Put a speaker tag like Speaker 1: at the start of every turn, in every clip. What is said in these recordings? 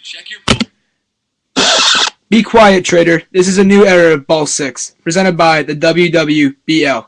Speaker 1: Check your phone.
Speaker 2: Be quiet, trader. This is a new era of Ball 6, presented by the WWBL.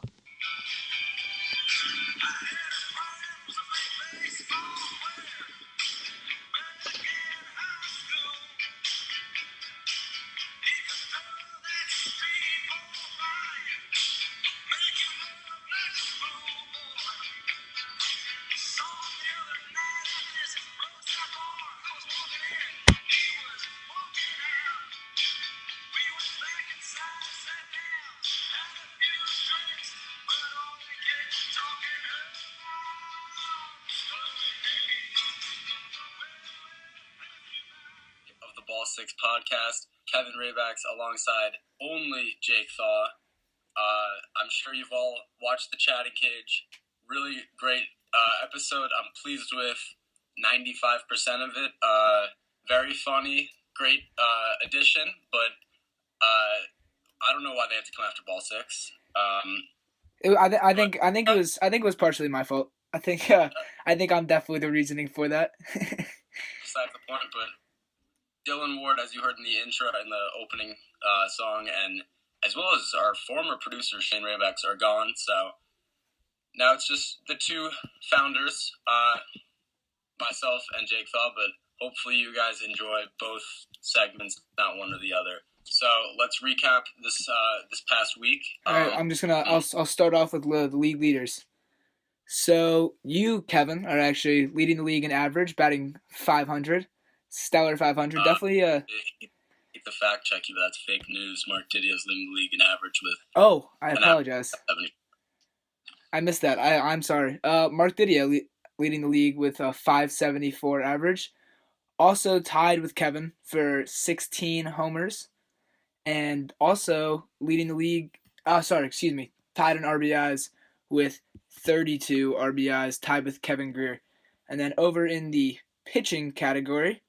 Speaker 1: Of the Ball 6 podcast, Kevin Raybacks alongside only Jake Thaw. I'm sure you've all watched the Chatting Cage. Really great episode. I'm pleased with 95% of it. Very funny, great addition, but I don't know why they had to come after Ball 6.
Speaker 2: I think it was partially my fault. I think I'm definitely the reasoning for that.
Speaker 1: Besides the point, but Dylan Ward, as you heard in the intro and the opening song, and as well as our former producer Shane Raybacks are gone, so now it's just the two founders, myself and Jake Thaw, but hopefully you guys enjoy both segments, not one or the other. So let's recap this past week.
Speaker 2: All right, I'll start off with the league leaders. So you, Kevin, are actually leading the league in average, batting 500, stellar 500. Definitely.
Speaker 1: The fact check you, that's fake news. Mark Didio's leading the league in average with.
Speaker 2: Oh, I apologize. I missed that. I'm sorry. Mark Didio leading the league with a 574 average. Also tied with Kevin for 16 homers. And also leading the league, tied in RBIs with 32 RBIs, tied with Kevin Greer. And then over in the pitching category,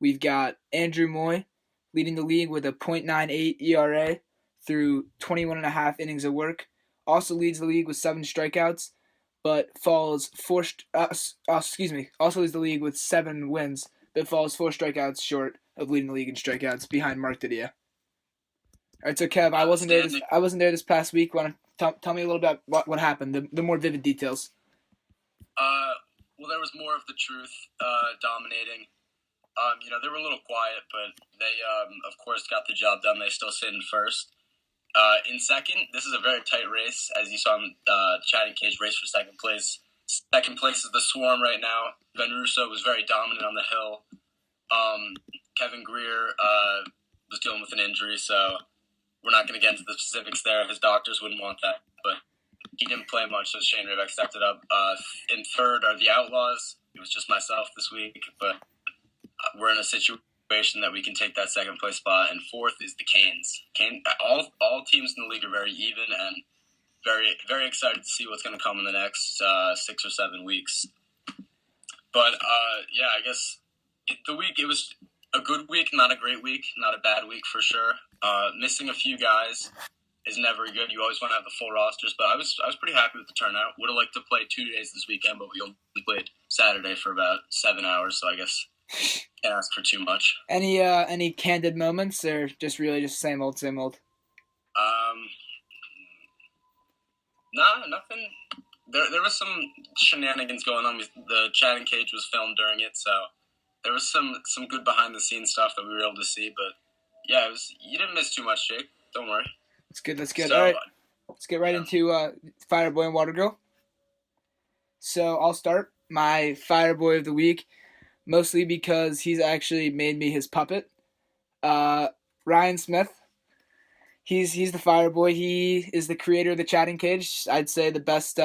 Speaker 2: we've got Andrew Moy leading the league with a .98 ERA through 21 and a half innings of work. Also leads the league with 7 strikeouts, but falls also leads the league with 7 wins, but falls 4 strikeouts short of leading the league in strikeouts behind Mark Didio. All right, so Kev, I wasn't there this past week. Want to tell me a little bit about what happened, the more vivid details.
Speaker 1: Well, there was more of the truth dominating. They were a little quiet, but they, of course, got the job done. They still sit in first. In second, this is a very tight race, as you saw in Chatting Cage race for second place. Second place is the Swarm right now. Ben Russo was very dominant on the hill. Kevin Greer was dealing with an injury, so we're not going to get into the specifics there. His doctors wouldn't want that, but he didn't play much, so Shane Rayback stepped it up. In third are the Outlaws. It was just myself this week, but we're in a situation that we can take that second place spot. And fourth is the Canes. All teams in the league are very even and very, very excited to see what's going to come in the next 6 or 7 weeks. But, I guess the week, it was a good week, not a great week, not a bad week for sure. Missing a few guys is never good. You always want to have the full rosters, but I was pretty happy with the turnout. Would have liked to play 2 days this weekend, but we only played Saturday for about 7 hours, so I guess can't ask for too much.
Speaker 2: Any candid moments, or just really just same old, same old?
Speaker 1: Nah, nothing. There was some shenanigans going on. The Chatting Cage was filmed during it, so there was some good behind the scenes stuff that we were able to see. But yeah, you didn't miss too much, Jake. Don't worry.
Speaker 2: That's good. So, all right, let's get right into Fireboy and Water Girl. So I'll start my Fireboy of the week, mostly because he's actually made me his puppet. Ryan Smith. He's the Fireboy. He is the creator of the Chatting Cage. I'd say the best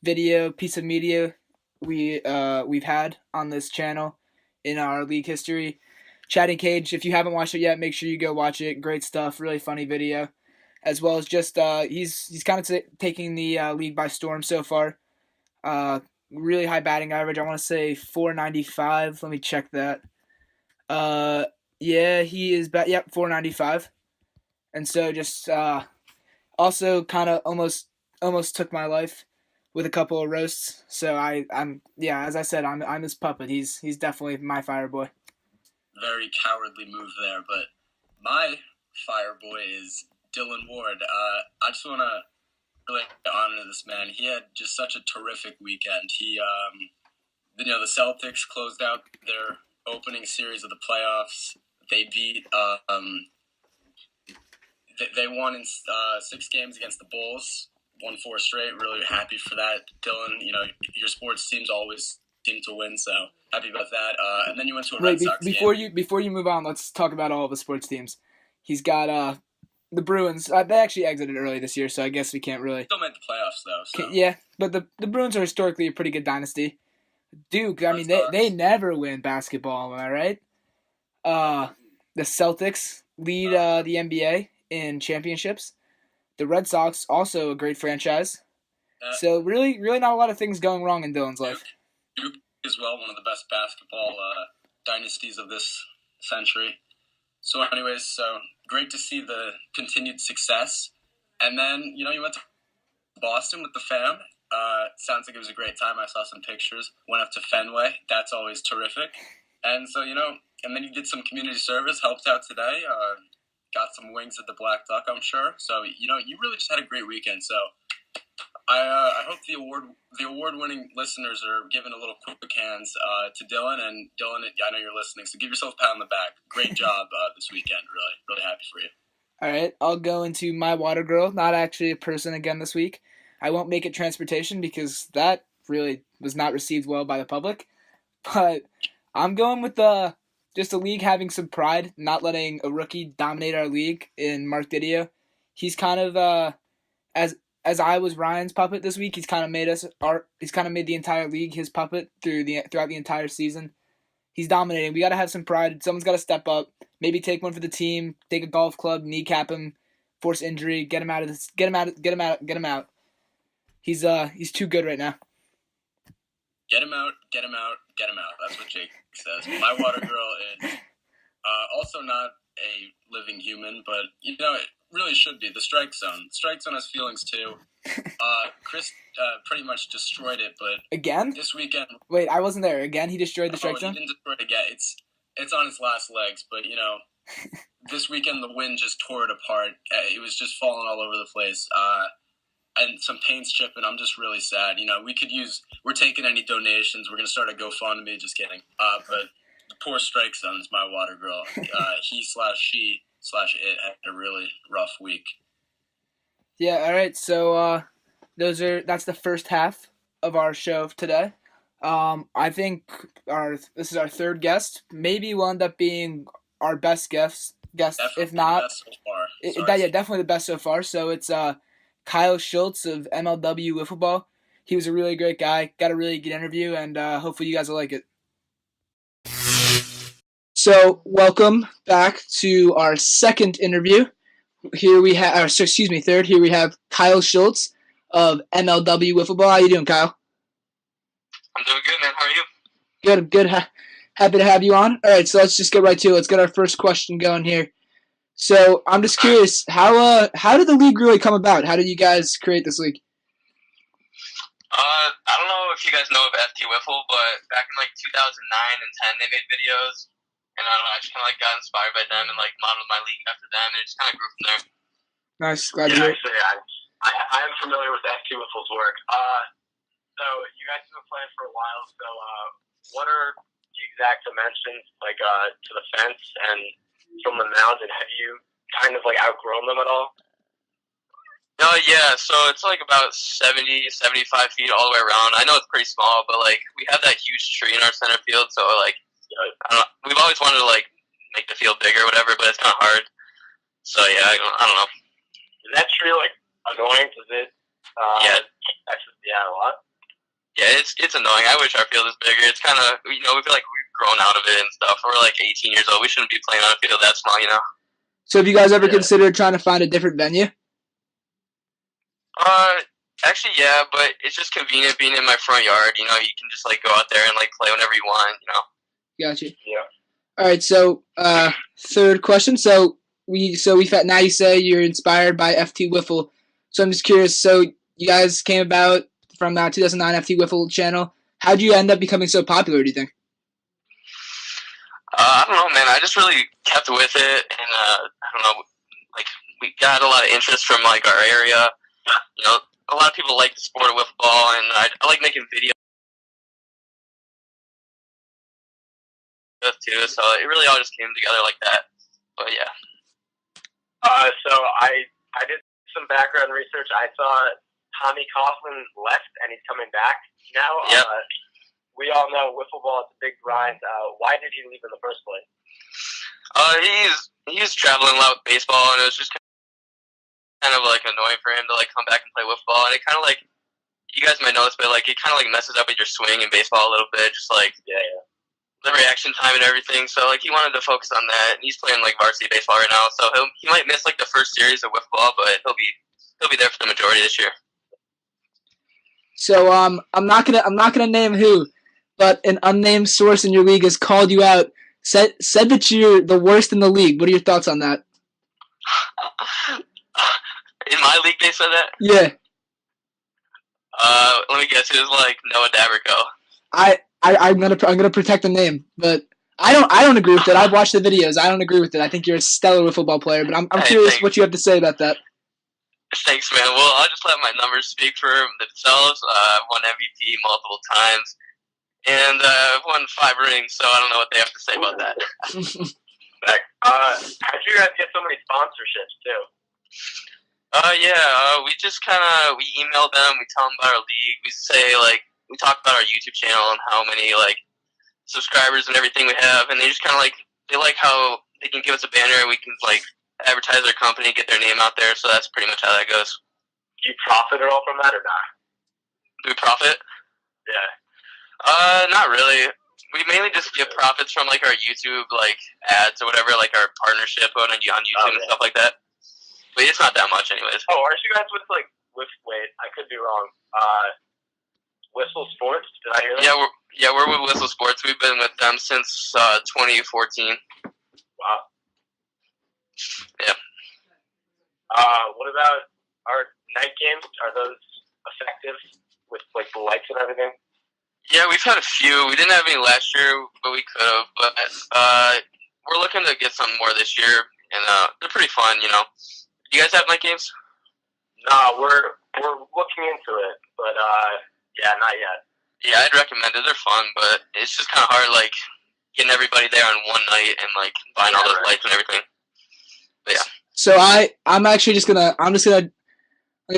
Speaker 2: video piece of media we've had on this channel in our league history. Chatting Cage, if you haven't watched it yet, make sure you go watch it. Great stuff, really funny video. As well as just he's kind of taking the league by storm so far. Really high batting average. I want to say 495. Let me check that. He is 495. And so just also kind of almost took my life with a couple of roasts. So I'm as I said, I'm his puppet. He's definitely my Fireboy.
Speaker 1: very cowardly move there. But my fire boy is Dylan Ward. I just want to really honor this man. He had just such a terrific weekend. He, the Celtics closed out their opening series of the playoffs. They beat, they won in 6 games against the Bulls. Won 4 straight. Really happy for that, Dylan. Your sports teams always seem to win, so happy about that. And then you went to a Red Sox game.
Speaker 2: Before you move on, let's talk about all of the sports teams. He's got the Bruins. They actually exited early this year, so I guess we can't really.
Speaker 1: Still made the playoffs though. So.
Speaker 2: Yeah, but the Bruins are historically a pretty good dynasty. Duke, I mean, they never win basketball. Am I right? The Celtics lead the NBA in championships. The Red Sox, also a great franchise. So really not a lot of things going wrong in Dylan's life.
Speaker 1: Duke as well, one of the best basketball dynasties of this century. So anyways, so great to see the continued success. And then, you went to Boston with the fam. Sounds like it was a great time. I saw some pictures. Went up to Fenway. That's always terrific. And so, and then you did some community service, helped out today. Got some wings at the Black Duck, I'm sure. So, you really just had a great weekend. So, I hope the award-winning listeners are giving a little quick hands to Dylan. And Dylan, I know you're listening, so give yourself a pat on the back. Great job this weekend. Really happy for you.
Speaker 2: All right, I'll go into my water girl. Not actually a person again this week. I won't make it transportation because that really was not received well by the public. But I'm going with just the league having some pride, not letting a rookie dominate our league in Mark Didio. He's kind of as I was Ryan's puppet this week. He's kind of made the entire league his puppet throughout the entire season. He's dominating. We got to have some pride. Someone's got to step up. Maybe take one for the team. Take a golf club, kneecap him, force injury, get him out of this. Get him out. He's too good right now.
Speaker 1: Get him out. That's what Jake says. My water girl is also not a living human, but it really should be the strike zone. The strike zone has feelings too. Chris pretty much destroyed it, but
Speaker 2: again
Speaker 1: this weekend.
Speaker 2: Wait, I wasn't there. Again, he destroyed the strike zone.
Speaker 1: He didn't destroy it again. It's on its last legs, but this weekend the wind just tore it apart. It was just falling all over the place. And some paint's chipping. I'm just really sad. We're taking any donations. We're going to start a GoFundMe. Just kidding. But the poor strike zone is my water girl. He/she/it had a really rough week.
Speaker 2: Yeah, all right. So that's the first half of our show today. I think this is our third guest. Maybe we'll end up being our best guest.
Speaker 1: Definitely
Speaker 2: if not,
Speaker 1: the best so far.
Speaker 2: Definitely the best so far. So it's Kyle Schultz of MLW Wiffleball. He was a really great guy. Got a really good interview, and hopefully you guys will like it. So welcome back to our second interview. Third. Here we have Kyle Schultz of MLW Wiffleball. How you doing, Kyle?
Speaker 3: I'm doing good, man. How are you?
Speaker 2: Good. Happy to have you on. All right, so let's just get right to it. Let's get our first question going here. So I'm just curious, how did the league really come about? How did you guys create this league?
Speaker 3: I don't know if you guys know of FT Wiffle, but back in 2009 and 10, they made videos, and I don't know, I just kind of got inspired by them and modeled my league after them, and it just kind of grew from there.
Speaker 2: Nice, glad to hear.
Speaker 4: Actually, I am familiar with FT Wiffle's work. So you guys have been playing for a while. So what are the exact dimensions to the fence and from the mound, and have you kind of outgrown them at all?
Speaker 3: Yeah, so it's about 70, 75 feet all the way around. I know it's pretty small, but we have that huge tree in our center field, so I don't know, we've always wanted to make the field bigger or whatever, but it's kind of hard. So yeah, I don't know.
Speaker 4: Is that tree annoying? Does it? A lot.
Speaker 3: Yeah, it's annoying. I wish our field was bigger. It's kind of, we feel like we've grown out of it and stuff. We're 18 years old. We shouldn't be playing on a field that small,
Speaker 2: So have you guys ever considered trying to find a different venue?
Speaker 3: Actually, yeah, but it's just convenient being in my front yard. You can just go out there and play whenever you want,
Speaker 2: Gotcha.
Speaker 4: Yeah.
Speaker 2: All right, so third question. So now you say you're inspired by FT Wiffle. So I'm just curious. So you guys came about from that 2009 FT Wiffle channel. How did you end up becoming so popular, do you think?
Speaker 3: I don't know, man. I just really kept with it, and I don't know, like we got a lot of interest from like our area. You know, a lot of people like the sport of wiffleball, and I like making videos too. So it really all just came together like that. But yeah.
Speaker 4: So I did some background research. I saw Tommy Coughlin left, and he's coming back now.
Speaker 3: Yep.
Speaker 4: We all know wiffleball is a big grind. Why did he leave in the first place?
Speaker 3: He's traveling a lot with baseball, and it was just kind of like annoying for him to like come back and play wiffball. And it kind of like, you guys might know this, but like it kind of like messes up with your swing in baseball a little bit, just like the reaction time and everything. So like he wanted to focus on that, and he's playing like varsity baseball right now. So he might miss like the first series of wiffball, but he'll be there for the majority this year.
Speaker 2: So I'm not gonna name who, but an unnamed source in your league has called you out. Said that you're the worst in the league. What are your thoughts on that?
Speaker 3: In my league, they said that.
Speaker 2: Yeah.
Speaker 3: Let me guess. It was like Noah Dabrico.
Speaker 2: I'm gonna protect the name, but I don't agree with it. I've watched the videos. I don't agree with it. I think you're a stellar wiffleball player, but I'm curious what you have to say about that.
Speaker 3: Thanks, man. Well, I'll just let my numbers speak for themselves. I've won MVP multiple times, and I've won 5 rings, so I don't know what they have to say about that.
Speaker 4: How'd you guys get so many sponsorships, too?
Speaker 3: We just we emailed them, we tell them about our league, we talk about our YouTube channel and how many, like, subscribers and everything we have, and they just they like how they can give us a banner and we can, like, advertise their company, get their name out there, so that's pretty much how that goes.
Speaker 4: Do you profit at all from that or not?
Speaker 3: Do we profit?
Speaker 4: Yeah.
Speaker 3: Not really. We mainly just get profits from, like, our YouTube, like, ads or whatever, like, our partnership on YouTube and stuff like that. But it's not that much anyways.
Speaker 4: Oh, aren't you guys with, like, wait, I could be wrong. Whistle Sports? Did I hear that?
Speaker 3: Yeah, we're with Whistle Sports. We've been with them since 2014.
Speaker 4: Wow.
Speaker 3: Yeah.
Speaker 4: What about our night games? Are those effective with like the lights and everything?
Speaker 3: Yeah, we've had a few. We didn't have any last year, but we could have. But we're looking to get some more this year, and they're pretty fun. You know. Do you guys have night games?
Speaker 4: No, we're looking into it, but yeah, not yet.
Speaker 3: Yeah, I'd recommend it. They're fun, but it's just kind of hard, like getting everybody there on one night and like buying all those lights and everything. But yeah.
Speaker 2: So I'm just gonna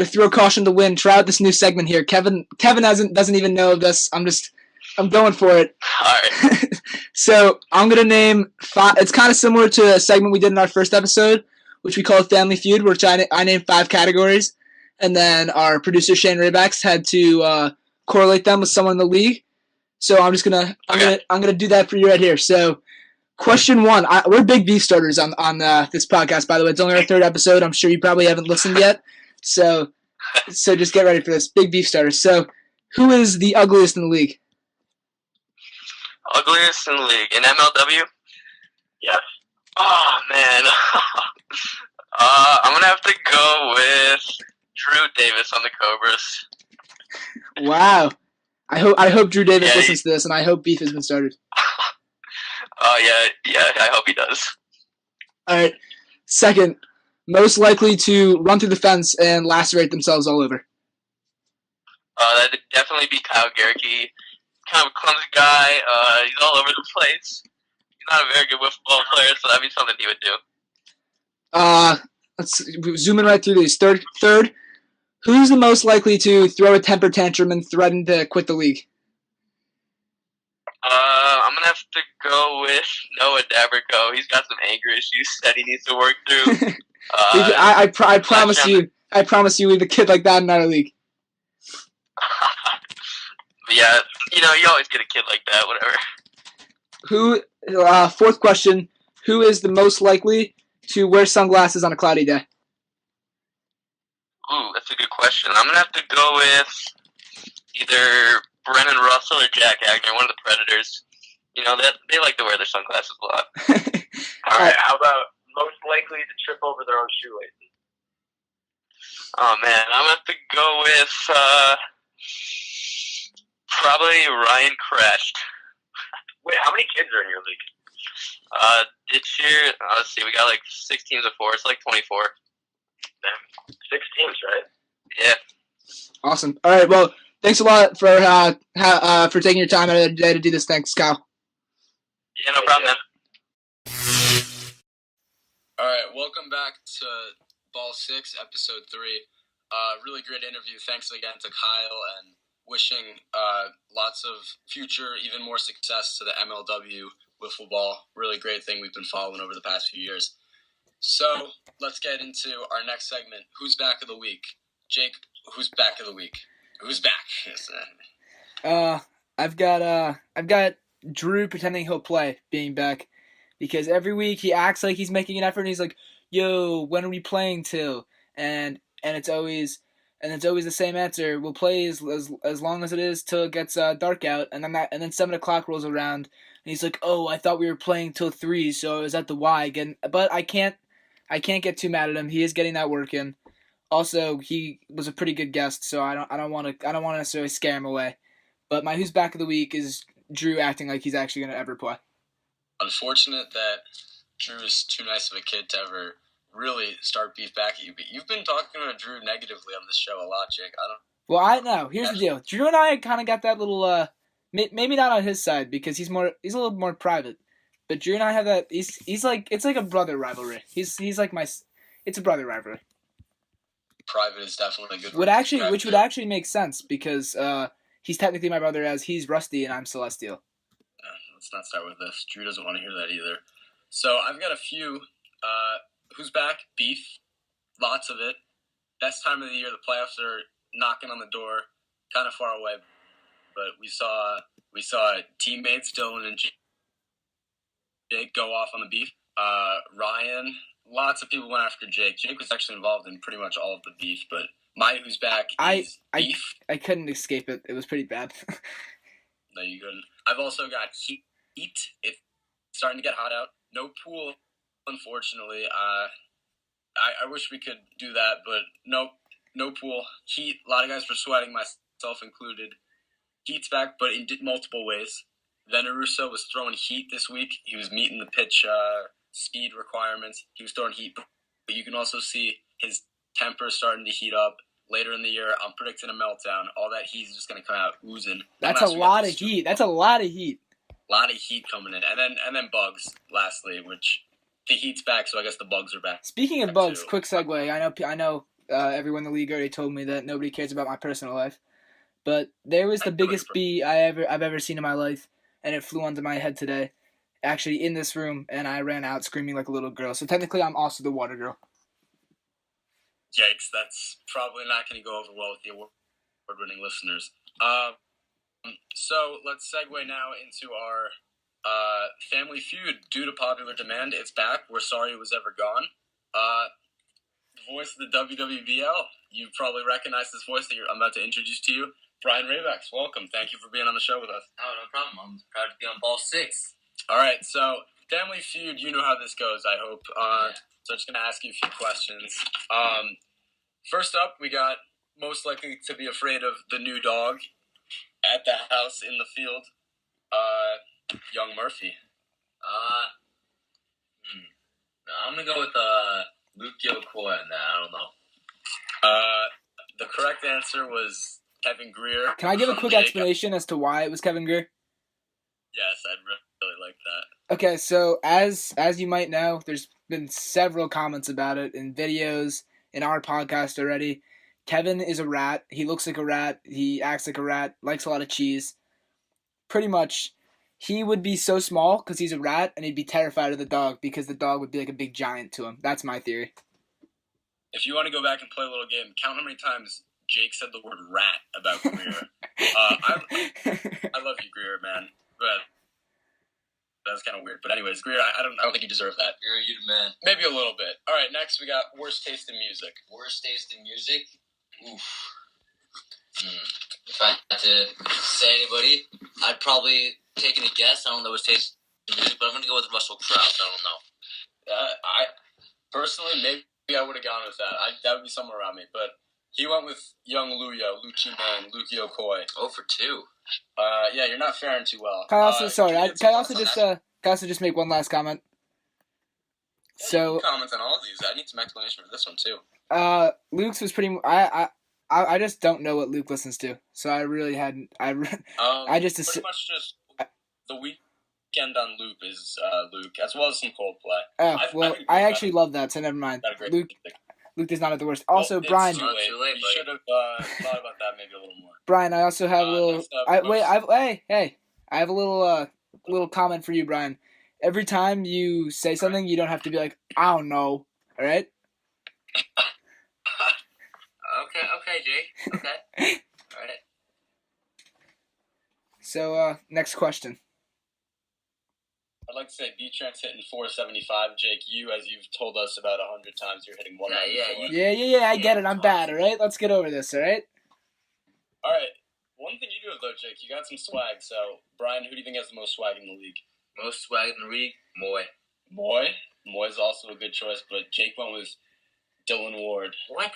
Speaker 2: throw caution to the wind. Try out this new segment here. Kevin doesn't even know of this. I'm going for it.
Speaker 3: All right.
Speaker 2: So I'm gonna name 5. It's kind of similar to a segment we did in our first episode, which we called Family Feud, which I named 5 categories, and then our producer Shane Raybacks had to correlate them with someone in the league. So I'm gonna do that for you right here. So. Question 1. We're big beef starters on this podcast, by the way. It's only our 3rd episode. I'm sure you probably haven't listened yet. So just get ready for this. Big beef starters. So who is the ugliest in the league?
Speaker 3: Ugliest in the league? In MLW?
Speaker 4: Yes.
Speaker 3: Oh, man. I'm going to have to go with Drew Davis on the Cobras.
Speaker 2: Wow. I hope Drew Davis listens to this, and I hope beef has been started.
Speaker 3: Oh, yeah, I hope he does.
Speaker 2: All right. 2nd, most likely to run through the fence and lacerate themselves all over.
Speaker 3: That'd definitely be Kyle Garricky. Kind of a clumsy guy. He's all over the place. He's not a very good wiffle player, so that'd be something he would do.
Speaker 2: Let's zoom in right through these. Third, who's the most likely to throw a temper tantrum and threaten to quit the league?
Speaker 3: I'm going to have to go with Noah Dabrico. He's got some anger issues that he needs to work through.
Speaker 2: I promise you we have a kid like that in our league.
Speaker 3: Yeah, you always get a kid like that, whatever.
Speaker 2: 4th question, who is the most likely to wear sunglasses on a cloudy day?
Speaker 3: Ooh, that's a good question. I'm going to have to go with either Brennan Russell or Jack Agner, one of the Predators. They like to wear their sunglasses a lot.
Speaker 4: All right, how about most likely to trip over their own shoelaces?
Speaker 3: Oh, man, I'm going to have to go with probably Ryan Crashed.
Speaker 4: Wait, how many kids are in your league?
Speaker 3: This year, let's see, we got like 6 teams of 4. It's like 24.
Speaker 4: Damn. 6 teams, right?
Speaker 3: Yeah.
Speaker 2: Awesome. All right. Well, thanks a lot for taking your time out of the day to do this. Thanks, Kyle.
Speaker 3: Yeah, no problem, man.
Speaker 1: All right, welcome back to Ball 6, Episode 3. Really great interview. Thanks again to Kyle, and wishing lots of future, even more success to the MLW Wiffleball. Really great thing we've been following over the past few years. So let's get into our next segment. Who's back of the week? Jake, who's back of the week? Who's back?
Speaker 2: I've got Drew pretending he'll play being back, because every week he acts like he's making an effort and he's like, "Yo, when are we playing till?" And it's always the same answer. We'll play as long as it is till it gets dark out, and then 7 o'clock rolls around and he's like, "Oh, I thought we were playing till 3, so I was at the Y again." But I can't get too mad at him. He is getting that work in. Also, he was a pretty good guest, so I don't want to necessarily scare him away. But my who's back of the week is Drew acting like he's actually going to ever play.
Speaker 1: Unfortunate that Drew is too nice of a kid to ever really start beef back at you. But you've been talking about Drew negatively on this show a lot, Jake.
Speaker 2: Well, I know. Here's the deal. Drew and I kind of got that little, maybe not on his side because he's a little more private. But Drew and I have that. He's like, it's like a brother rivalry. He's like it's a brother rivalry.
Speaker 1: Private is definitely a good word.
Speaker 2: Which would actually make sense because he's technically my brother, as he's Rusty and I'm Celestial.
Speaker 1: Let's not start with this. Drew doesn't want to hear that either. So I've got a few. Who's back? Beef. Lots of it. Best time of the year. The playoffs are knocking on the door, kind of far away. But we saw teammates Dylan and Jake go off on the beef. Ryan. Lots of people went after Jake. Jake was actually involved in pretty much all of the beef, but my who's back is beef.
Speaker 2: I couldn't escape it. It was pretty bad.
Speaker 1: No, you couldn't. I've also got heat. It's starting to get hot out. No pool, unfortunately. I wish we could do that, but nope, no pool. Heat. A lot of guys were sweating, myself included. Heat's back, but in multiple ways. Veneruso was throwing heat this week. He was meeting the pitch speed requirements. He was throwing heat, but you can also see his temper starting to heat up. Later in the year, I'm predicting a meltdown. All that heat's just going to come out oozing.
Speaker 2: That's a lot of heat. That's a lot of heat.
Speaker 1: A lot of heat coming in. And then bugs, lastly, which the heat's back, so I guess the bugs are back.
Speaker 2: Speaking of bugs, quick segue. I know everyone in the league already told me that nobody cares about my personal life. But there was the biggest bee I've ever seen in my life, and it flew onto my head today. Actually, in this room, and I ran out screaming like a little girl. So technically, I'm also the water girl.
Speaker 1: Yikes, that's probably not going to go over well with the award-winning listeners. So let's segue now into our Family Feud. Due to popular demand, it's back. We're sorry it was ever gone. The voice of the WWBL. You probably recognize this voice that I'm about to introduce to you. Brian Raybacks, welcome. Thank you for being on the show with us.
Speaker 5: Oh, no problem. I'm proud to be on Ball 6.
Speaker 1: All right, so Family Feud, you know how this goes, I hope. So I'm just going to ask you a few questions. First up, we got most likely to be afraid of the new dog at the house in the field, Young Murphy.
Speaker 5: No, I'm going to go with Luke Yokoy on that. I don't know.
Speaker 1: The correct answer was Kevin Greer.
Speaker 2: Can I give a quick explanation as to why it was Kevin Greer?
Speaker 1: Yes, I'd really like that.
Speaker 2: Okay, so as you might know, there's been several comments about it in videos, in our podcast already. Kevin is a rat. He looks like a rat. He acts like a rat. Likes a lot of cheese. Pretty much, he would be so small because he's a rat, and he'd be terrified of the dog because the dog would be like a big giant to him. That's my theory.
Speaker 1: If you want to go back and play a little game, count how many times Jake said the word rat about Greer. I love you, Greer, man. But that's kind of weird. But anyways, Greer, I don't think you deserve that.
Speaker 5: You're the man.
Speaker 1: Maybe a little bit. All right, next we got worst taste in music.
Speaker 5: Worst taste in music? Oof. If I had to say anybody, I'd probably take a guess. I don't know his taste in music, but I'm going to go with Russell Crowe. I don't know.
Speaker 1: I personally, maybe I would have gone with that. That would be somewhere around me. But he went with Young Luyo, Lucci Man, Luke Yokoy.
Speaker 5: 0 for 2.
Speaker 1: Yeah, you're not faring too well.
Speaker 2: Can I also just can also just make one last comment.
Speaker 1: Yeah,
Speaker 2: So
Speaker 1: you can comment on all of these. I need some explanation for this one too.
Speaker 2: Luke's was pretty. I just don't know what Luke listens to, so I really hadn't. I just
Speaker 1: pretty much just the weekend on loop is Luke, as well as some Coldplay.
Speaker 2: Oh well, I actually love that, so never mind. Luke does not have the worst. Also, well, Brian,
Speaker 1: too late. You should have thought about that maybe a little more.
Speaker 2: Brian, I also have a little. I have a little comment for you, Brian. Every time you say something, you don't have to be like, I don't know. All right.
Speaker 5: Okay, Jake. Okay. All right.
Speaker 2: So, next question.
Speaker 1: I'd like to say B-Trent's hitting 475. Jake, as you've told us about 100 times, you're hitting 194.
Speaker 2: Yeah, I get it. I'm bad, all right? Let's get over this, all right?
Speaker 1: All right. One thing you do have, though, Jake, you got some swag. So, Brian, who do you think has the most swag in the league?
Speaker 5: Most swag in the league? Moy.
Speaker 1: Moy's also a good choice, but Jake went with Dylan Ward.
Speaker 5: What?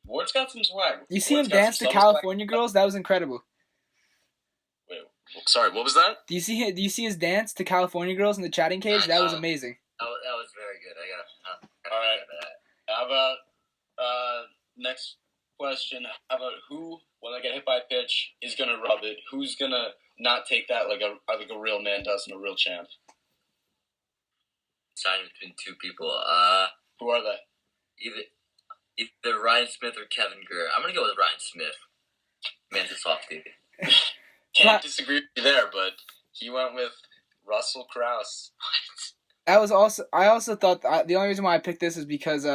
Speaker 1: Ward's got some swag.
Speaker 2: You see him dance to California Girls? That was incredible.
Speaker 1: Wait, sorry, what was that?
Speaker 2: Do you see his dance to California Girls in the chatting cage? That was amazing.
Speaker 5: That was very good. I gotta
Speaker 1: all right. How about next question? How about who, when they get hit by a pitch, is gonna rub it? Who's gonna not take that like a real man does and a real champ?
Speaker 5: Signing between two people.
Speaker 1: Who are they?
Speaker 5: Either Ryan Smith or Kevin Gurr. I'm gonna go with Ryan Smith. Man's a softie.
Speaker 1: Can't disagree with you there, but he went with Russell Crouse.
Speaker 2: I also thought the only reason why I picked this is because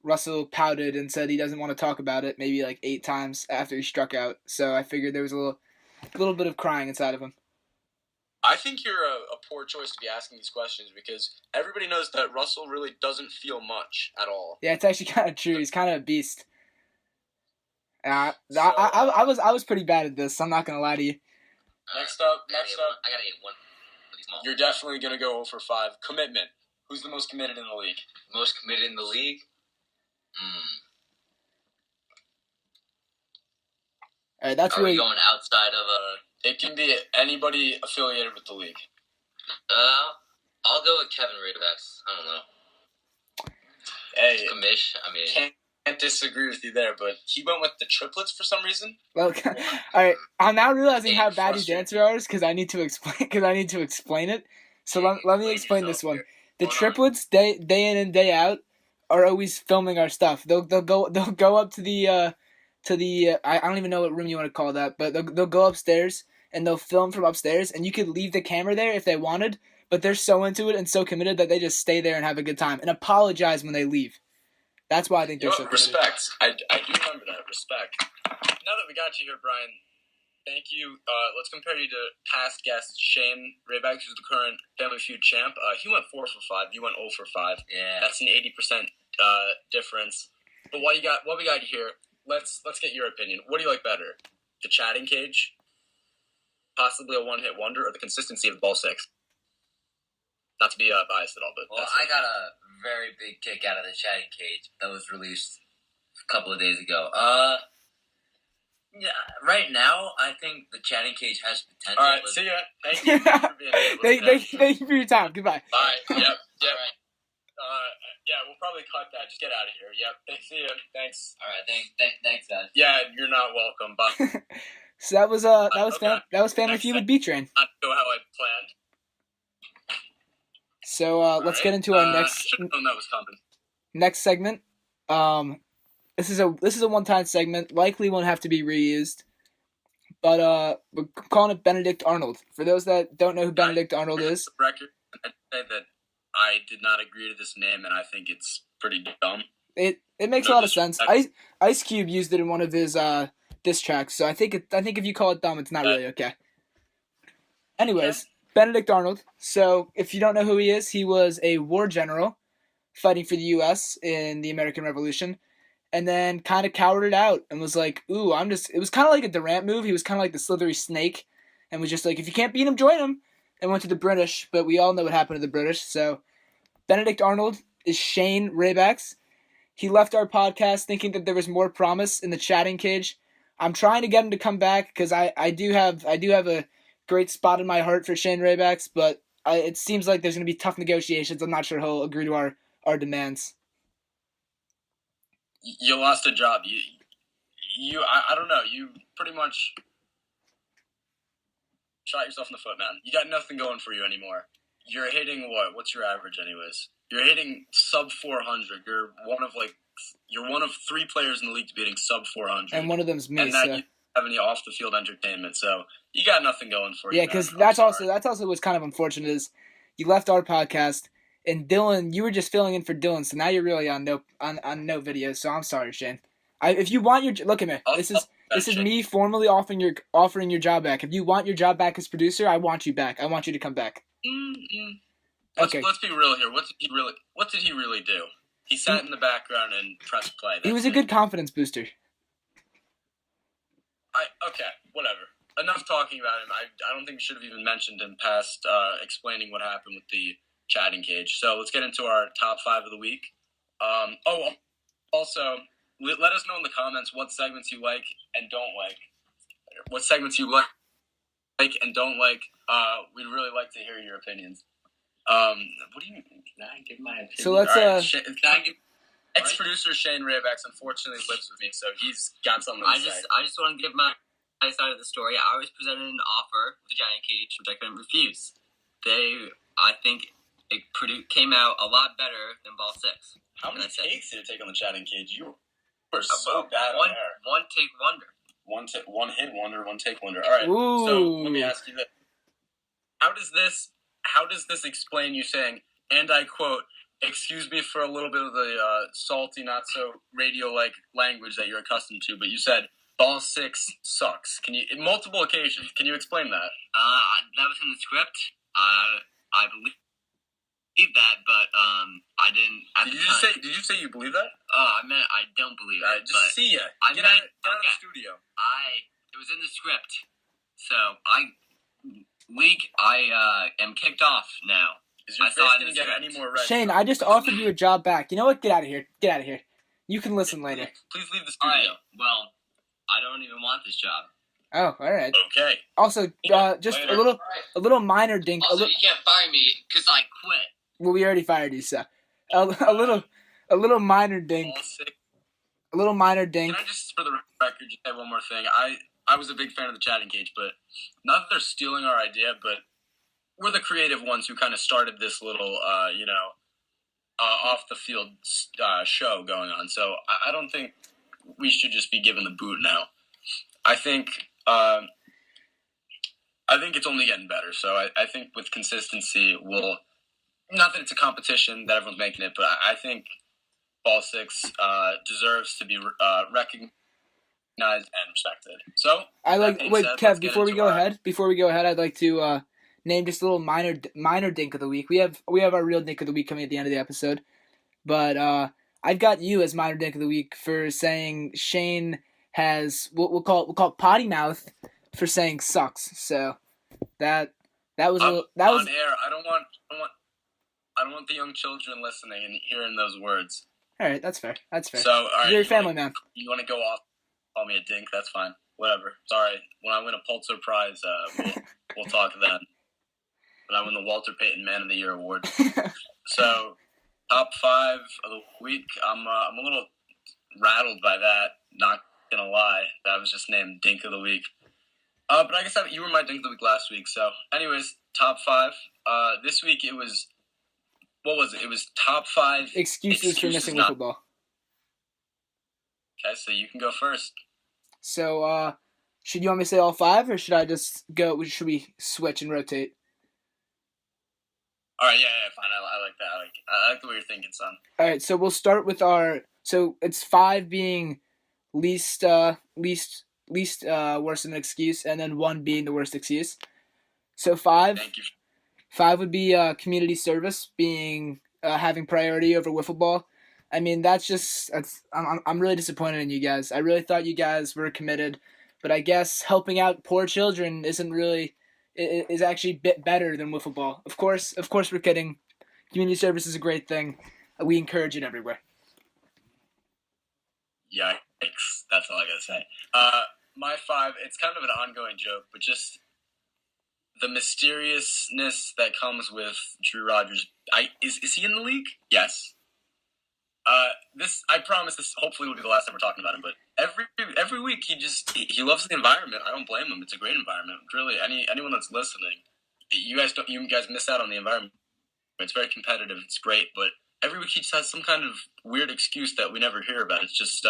Speaker 2: Russell pouted and said he doesn't want to talk about it maybe like 8 times after he struck out. So I figured there was a little bit of crying inside of him.
Speaker 1: I think you're a poor choice to be asking these questions because everybody knows that Russell really doesn't feel much at all.
Speaker 2: Yeah, it's actually kind of true. He's kind of a beast. I was pretty bad at this. So I'm not gonna lie to you.
Speaker 1: Next up,
Speaker 5: I gotta get one.
Speaker 1: You're definitely gonna go 0 for 5. Commitment. Who's the most committed in the league?
Speaker 5: Most committed in the league?
Speaker 2: All right, that's
Speaker 5: really going outside of
Speaker 1: It can be anybody affiliated with the league.
Speaker 5: I'll go with Kevin Radebex. I don't know.
Speaker 1: Hey,
Speaker 5: commish. I mean,
Speaker 1: can't disagree with you there, but he went with the triplets for some reason.
Speaker 2: Well, all right. I'm now realizing how bad these answers are because I need to explain it. So let me explain this one. The triplets, day in and day out, are always filming our stuff. They'll go up to the I don't even know what room you want to call that, but they'll go upstairs and they'll film from upstairs, and you could leave the camera there if they wanted, but they're so into it and so committed that they just stay there and have a good time and apologize when they leave. That's why I think they're so committed.
Speaker 1: Respect. I do remember that. Respect. Now that we got you here, Brian, thank you. Let's compare you to past guest Shane Rayback, who's the current Family Feud champ. He went 4 for 5. You went 0 for 5.
Speaker 5: Yeah.
Speaker 1: That's an 80% difference. But while we got you here, let's get your opinion. What do you like better? The chatting cage, possibly a one-hit wonder, or the consistency of ball 6? Not to be biased at all, but
Speaker 5: I got a very big kick out of the chatting cage that was released a couple of days ago. Yeah, right now I think the chatting cage has potential.
Speaker 1: All right, see ya. Thank you for being here.
Speaker 2: Thank you for your time. Goodbye.
Speaker 1: Bye. Yep.
Speaker 5: All right.
Speaker 1: Yeah, we'll probably cut that. Just get out of here. Yep. See ya. Thanks.
Speaker 5: All right. Thanks, guys.
Speaker 1: Yeah, you're not welcome. Bye.
Speaker 2: So that was Family Feud with B-Train.
Speaker 1: Not go how I planned.
Speaker 2: So let's get into our next.
Speaker 1: Should have known that was coming.
Speaker 2: Next segment. This is a one-time segment. Likely won't have to be reused. But we're calling it Benedict Arnold. For those that don't know who Benedict Arnold is.
Speaker 1: Record. I'd say that I did not agree to this name, and I think it's pretty dumb.
Speaker 2: It makes a lot of sense. Ice Cube used it in one of his diss tracks, so I think if you call it dumb, it's not really okay. Anyways, Benedict Arnold. So if you don't know who he is, he was a war general fighting for the U.S. in the American Revolution, and then kind of cowered it out and was like, "Ooh, It was kind of like a Durant move. He was kind of like the slithery snake, and was just like, if you can't beat him, join him. And went to the British, but we all know what happened to the British. So Benedict Arnold is Shane Raybacks. He left our podcast thinking that there was more promise in the chatting cage. I'm trying to get him to come back because I do have a great spot in my heart for Shane Raybacks, but it seems like there's going to be tough negotiations. I'm not sure he'll agree to our demands.
Speaker 1: You lost a job. I don't know. You pretty much shot yourself in the foot, man. You got nothing going for you anymore. You're hitting what? What's your average, anyways? You're hitting sub 400. You're one of 3 players in the league to be hitting sub 400,
Speaker 2: and one of them's me.
Speaker 1: And that you have any off the field entertainment, so you got nothing going for you.
Speaker 2: Yeah, because that's also what's kind of unfortunate is you left our podcast and Dylan, you were just filling in for Dylan, so now you're really on no videos. So I'm sorry, Shane. If you want your look at me, this is me formally offering your job back. If you want your job back as producer, I want you back. I want you to come back.
Speaker 1: Okay. Let's be real here. What did he really do? He sat in the background and pressed play.
Speaker 2: He was a good confidence booster.
Speaker 1: Okay, whatever. Enough talking about him. I don't think we should have even mentioned him past explaining what happened with the chatting cage. So let's get into our top 5 of the week. Also, let us know in the comments what segments you like and don't like. What segments you like and don't like. We'd really like to hear your opinions. What do you mean? Can I give my opinion?
Speaker 2: So let's
Speaker 1: ex-producer Shane Raybacks unfortunately lives with me, so he's got something to say.
Speaker 5: I just want to give my side of the story. I was presented an offer with the Giant Cage, which I couldn't refuse. I think it came out a lot better than Ball 6.
Speaker 1: How many takes did it take on the chatting cage? You were so bad on there.
Speaker 5: One take wonder.
Speaker 1: One hit wonder, one take wonder. All right.
Speaker 2: Ooh.
Speaker 1: So let me ask you this: How does this explain you saying, and I quote, "Excuse me for a little bit of the salty, not so radio-like language that you're accustomed to," but you said Ball 6 sucks. Can you, in multiple occasions, can you explain that?
Speaker 5: That was in the script. I believe that, but I didn't.
Speaker 1: Did you say you believe that?
Speaker 5: I meant I don't believe it.
Speaker 1: Just see ya. Get out of the studio.
Speaker 5: It was in the script, so I am kicked off now.
Speaker 1: Is your face going to get any more red?
Speaker 2: Shane, I just offered you a job back. You know what? Get out of here. Get out of here. You can listen later.
Speaker 1: Please leave the studio.
Speaker 5: All right. Well, I don't even want this job.
Speaker 2: Oh, all right.
Speaker 1: Okay.
Speaker 2: Also, just later. a little minor dink.
Speaker 5: Also, you can't fire me because I quit.
Speaker 2: Well, we already fired you, so a little minor dink. A little minor dink.
Speaker 1: Can I just, for the record, just say one more thing? I was a big fan of the chatting cage, but not that they're stealing our idea, but we're the creative ones who kind of started this little, off the field show going on. So I don't think we should just be given the boot now. I think it's only getting better. So I think with consistency, not that it's a competition that everyone's making it, but I think Ball 6 deserves to be recognized and respected. So
Speaker 2: Kev, before we go ahead, I'd like to name just a little minor dink of the week. We have our real dink of the week coming at the end of the episode, but I've got you as minor dink of the week for saying Shane has we'll call it potty mouth for saying sucks. So that was
Speaker 1: on air. I don't want the young children listening and hearing those words.
Speaker 2: All right, that's fair.
Speaker 1: So, all right,
Speaker 2: you're a family man.
Speaker 1: You want to go off, call me a dink? That's fine. Whatever. Sorry. When I win a Pulitzer Prize, we'll talk then. When I win the Walter Payton Man of the Year award. So, top 5 of the week. I'm a little rattled by that. Not gonna lie, that was just named Dink of the Week. But I guess you were my Dink of the Week last week. So, anyways, top 5. This week it was. What was it? It was top 5
Speaker 2: excuses for missing Wiffleball.
Speaker 1: Okay, so you can go first.
Speaker 2: So, should you want me to say all 5, or should I just go? Should we switch and rotate?
Speaker 1: All right, yeah, fine. I like that. I like the way you're thinking, son.
Speaker 2: All right, so we'll start with So it's 5 being least worst of an excuse, and then 1 being the worst excuse. So 5.
Speaker 1: Thank you.
Speaker 2: 5 would be community service being having priority over Wiffleball. I mean, I'm really disappointed in you guys. I really thought you guys were committed, but I guess helping out poor children is actually a bit better than Wiffleball. Of course we're kidding. Community service is a great thing. We encourage it everywhere.
Speaker 1: Yikes! That's all I gotta say. My 5. It's kind of an ongoing joke, but just the mysteriousness that comes with Drew Rogers. Is he in the league? Yes. I promise this hopefully will be the last time we're talking about him, but every week he loves the environment. I don't blame him. It's a great environment. Really, anyone that's listening, you guys miss out on the environment. It's very competitive. It's great, but every week he just has some kind of weird excuse that we never hear about. It's just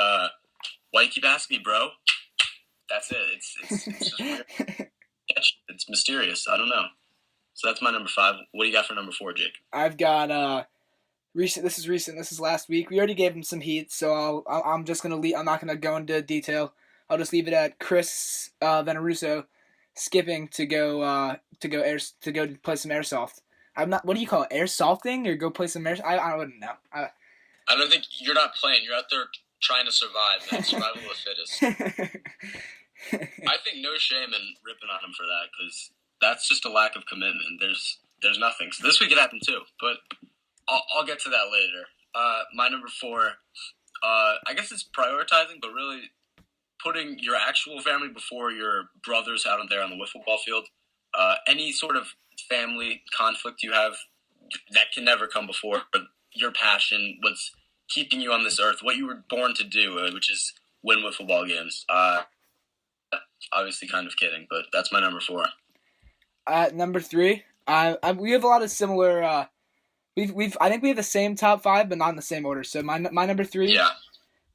Speaker 1: why you keep asking me, bro? That's it. It's just weird. It's mysterious. I don't know. So that's my number 5. What do you got for number 4, Jake?
Speaker 2: I've got recent. This is recent. This is last week. We already gave him some heat, so I'm just gonna leave. I'm not gonna go into detail. I'll just leave it at Chris Veneruso skipping to go play some airsoft. I'm not. What do you call it? Airsofting or go play some air? I wouldn't know.
Speaker 1: I don't think you're not playing. You're out there trying to survive, man. Survival of the fittest. I think no shame in ripping on him for that because that's just a lack of commitment. There's nothing. So this week it happened too, but I'll get to that later. My number 4, I guess it's prioritizing, but really putting your actual family before your brothers out there on the wiffleball field. Any sort of family conflict you have, that can never come before your passion, what's keeping you on this earth, what you were born to do, which is win wiffleball games. Obviously kind of kidding, but that's my number 4.
Speaker 2: Number 3, we have a lot of similar, I think we have the same top 5, but not in the same order. So my number 3,
Speaker 1: yeah.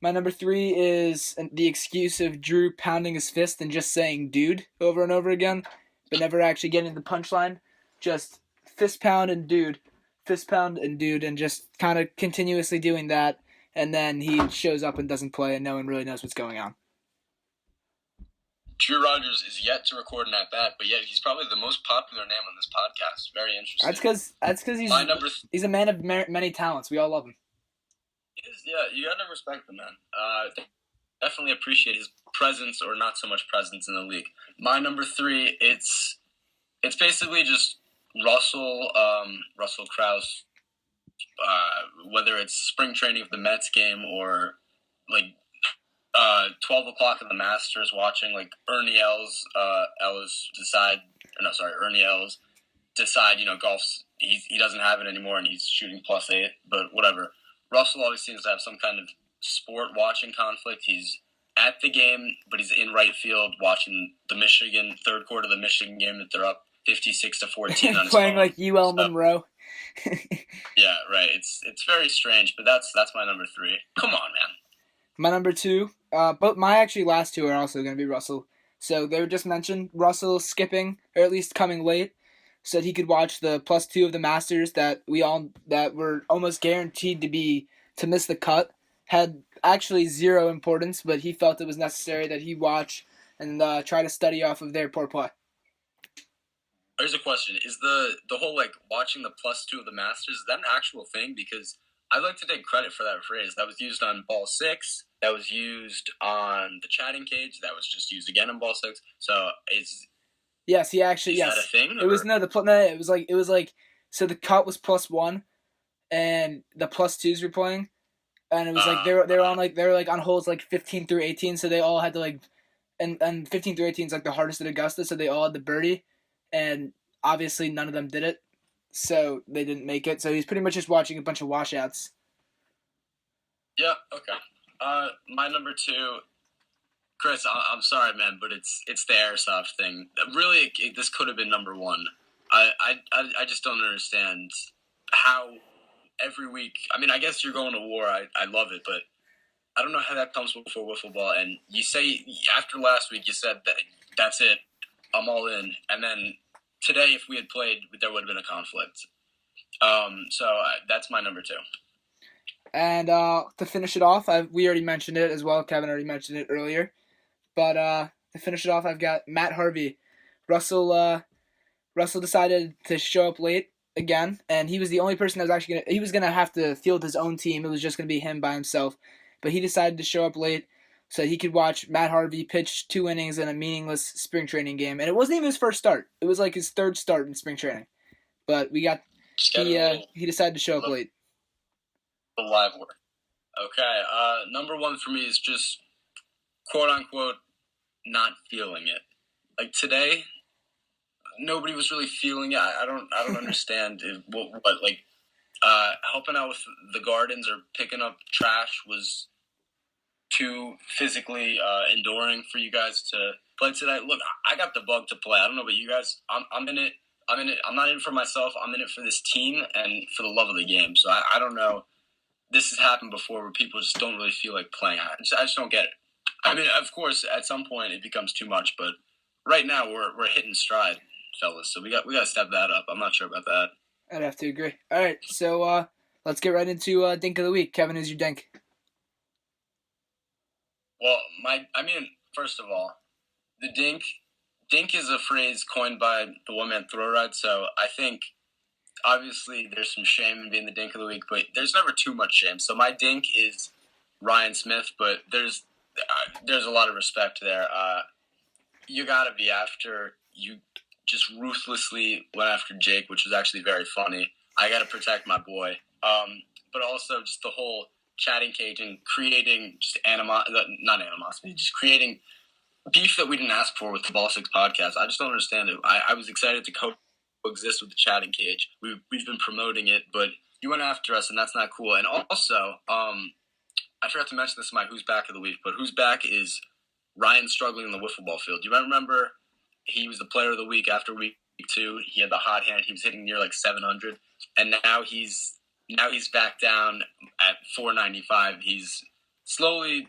Speaker 2: My number 3 is the excuse of Drew pounding his fist and just saying dude over and over again, but never actually getting the punchline. Just fist pound and dude, and just kind of continuously doing that, and then he shows up and doesn't play, and no one really knows what's going on.
Speaker 1: Drew Rogers is yet to record an at-bat, but yet he's probably the most popular name on this podcast. Very interesting.
Speaker 2: That's because he's a man of many talents. We all love him.
Speaker 1: Yeah, you gotta respect the man. Definitely appreciate his presence, or not so much presence in the league. My number 3, it's basically just Russell Krause. Whether it's spring training of the Mets game or like 12 o'clock in the Masters, watching like Ernie Els decide, golf's he doesn't have it anymore and he's shooting +8, but whatever. Russell always seems to have some kind of sport watching conflict. He's at the game, but he's in right field watching the third quarter of the Michigan game that they're up 56-14 on his
Speaker 2: playing
Speaker 1: phone.
Speaker 2: like UL Monroe.
Speaker 1: Yeah, right. It's very strange, but that's my number 3. Come on, man.
Speaker 2: My number 2, but my actually last 2 are also going to be Russell. So they were just mentioned. Russell skipping, or at least coming late, so that he could watch the +2 of the Masters that were almost guaranteed to miss the cut. Had actually zero importance, but he felt it was necessary that he watch and try to study off of their poor play.
Speaker 1: Here's a question: is the whole watching the +2 of the Masters, is that an actual thing? Because I'd like to take credit for that phrase. That was used on ball 6. That was used on the chatting cage. That was just used again on ball 6. So
Speaker 2: yes, he actually
Speaker 1: is that a thing?
Speaker 2: It was it was like so the cut was +1, and the +2s were playing, and it was they were on holes 15 through 18. So they all had to and 15 through 18 is the hardest at Augusta. So they all had the birdie. And obviously none of them did it, so they didn't make it. So he's pretty much just watching a bunch of washouts.
Speaker 1: Yeah, okay. My number 2, Chris, I'm sorry, man, but it's the airsoft thing. Really, this could have been number 1. I just don't understand how every week. I mean, I guess you're going to war. I love it, but I don't know how that comes before wiffleball. And you say after last week, you said that's it. I'm all in. And then today, if we had played, there would have been a conflict. So that's my number 2.
Speaker 2: And to finish it off, we already mentioned it as well. Kevin already mentioned it earlier. But to finish it off, I've got Matt Harvey. Russell decided to show up late again, and he was the only person that was actually he was gonna have to field his own team. It was just gonna be him by himself. But he decided to show up late so he could watch Matt Harvey pitch 2 innings in a meaningless spring training game. And it wasn't even his first start. It was his 3rd start in spring training. But he decided to show up late.
Speaker 1: The live work. Okay, number 1 for me is just quote-unquote not feeling it. Today, nobody was really feeling it. I don't understand what like helping out with the gardens or picking up trash was too physically enduring for you guys to play tonight. Look, I got the bug to play. I don't know about you guys. I'm in it. I'm not in it for myself. I'm in it for this team and for the love of the game. So I don't know. This has happened before where people just don't really feel like playing. I just don't get it. I mean, of course, at some point it becomes too much, but right now we're hitting stride, fellas. So we got to step that up. I'm not sure about that.
Speaker 2: I'd have to agree. All right, so let's get right into Dink of the Week. Kevin, who's your Dink?
Speaker 1: Well, first of all, the Dink is a phrase coined by the one-man throw ride, so I think obviously there's some shame in being the Dink of the Week, but there's never too much shame. So my Dink is Ryan Smith, but there's a lot of respect there. You gotta be after you just ruthlessly went after Jake, which was actually very funny. I gotta protect my boy. But also just the whole chatting cage and creating just not animosity, just creating beef that we didn't ask for with the Ball Six podcast. I just don't understand it. I was excited to coexist with the chatting cage. We've been promoting it, but you went after us, and that's not cool. And also, I forgot to mention this in my Who's Back of the Week, but Who's Back is Ryan struggling in the wiffleball field. You might remember he was the player of the week after week 2. He had the hot hand. He was hitting near like 700, and now he's back down at 495. He's slowly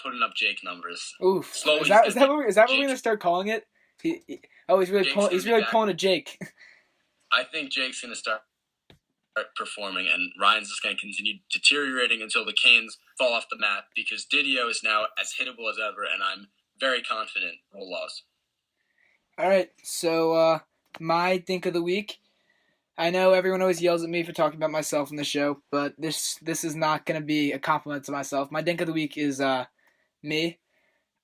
Speaker 1: putting up Jake numbers.
Speaker 2: Oof.
Speaker 1: Slowly.
Speaker 2: Is that what we're going to start calling it? He's really pulling a Jake.
Speaker 1: I think Jake's going to start performing, and Ryan's just going to continue deteriorating until the Canes fall off the map, because Didio is now as hittable as ever, and I'm very confident we'll lose.
Speaker 2: All right, so my Dink of the Week. I know everyone always yells at me for talking about myself in the show, but this is not going to be a compliment to myself. My Dink of the Week is me.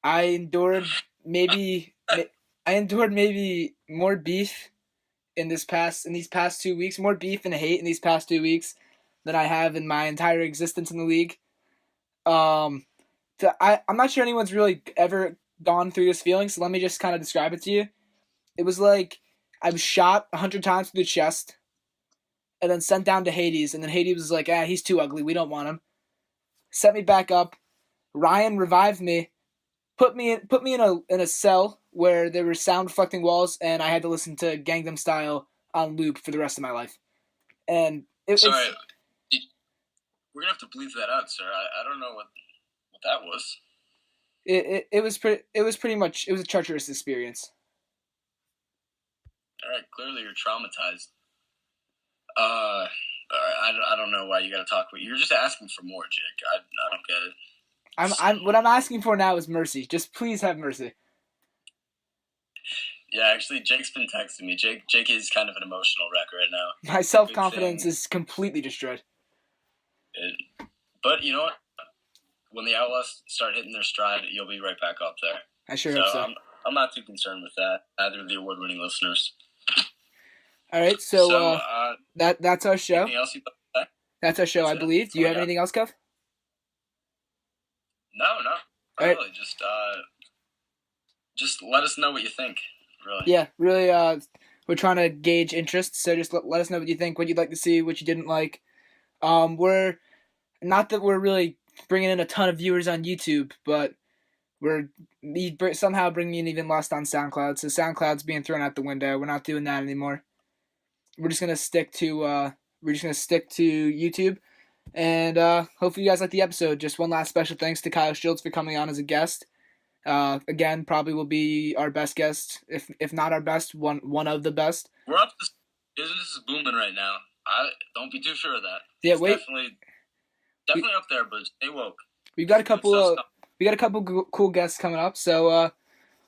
Speaker 2: I endured maybe more beef in these past 2 weeks, more beef and hate in these past 2 weeks than I have in my entire existence in the league. I'm not sure anyone's really ever gone through this feeling, so let me just kind of describe it to you. It was like I was shot 100 times through the chest and then sent down to Hades, and then Hades was like, he's too ugly, we don't want him. Set me back up. Ryan revived me, put me in a cell where there were sound reflecting walls, and I had to listen to Gangnam Style on loop for the rest of my life. And
Speaker 1: sorry, we're gonna have to bleep that out, sir. I don't know what that was.
Speaker 2: It was pretty much a treacherous experience.
Speaker 1: All right, clearly you're traumatized. All right, I don't know why you gotta talk. You're just asking for more, Jake. I don't get it.
Speaker 2: What I'm asking for now is mercy. Just please have mercy.
Speaker 1: Yeah, actually, Jake's been texting me. Jake is kind of an emotional wreck right now.
Speaker 2: My self-confidence is completely destroyed.
Speaker 1: But you know what? When the Outlaws start hitting their stride, you'll be right back up there.
Speaker 2: I sure hope so.
Speaker 1: I'm not too concerned with that. Either of the award-winning listeners.
Speaker 2: All right, so that's our show.
Speaker 1: Anything else you'd like to say?
Speaker 2: That's our show, I believe. Do you have anything else, Kev?
Speaker 1: No. Really, right. Just let us know what you think. Really.
Speaker 2: Yeah, really. We're trying to gauge interest, so just let us know what you think, what you'd like to see, what you didn't like. We're not that we're really bringing in a ton of viewers on YouTube, but we're somehow bringing in even less on SoundCloud. So SoundCloud's being thrown out the window. We're not doing that anymore. We're just gonna stick to YouTube, and hopefully you guys like the episode. Just one last special thanks to Kyle Schultz for coming on as a guest. Again, probably will be our best guest, if not our best, one of the best.
Speaker 1: We're up to business is booming right now. I don't be too sure of that.
Speaker 2: Yeah,
Speaker 1: definitely up there, but stay woke.
Speaker 2: We got a couple cool guests coming up, so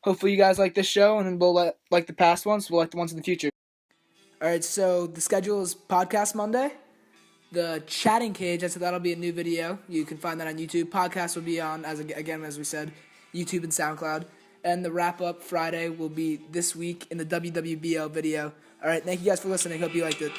Speaker 2: hopefully you guys like this show, and then we'll like the past ones. We'll like the ones in the future. All right, so the schedule is Podcast Monday. The Chatting Cage, that'll be a new video. You can find that on YouTube. Podcast will be on, as we said, YouTube and SoundCloud. And the wrap-up Friday will be this week in the WWBL video. All right, thank you guys for listening. Hope you liked it.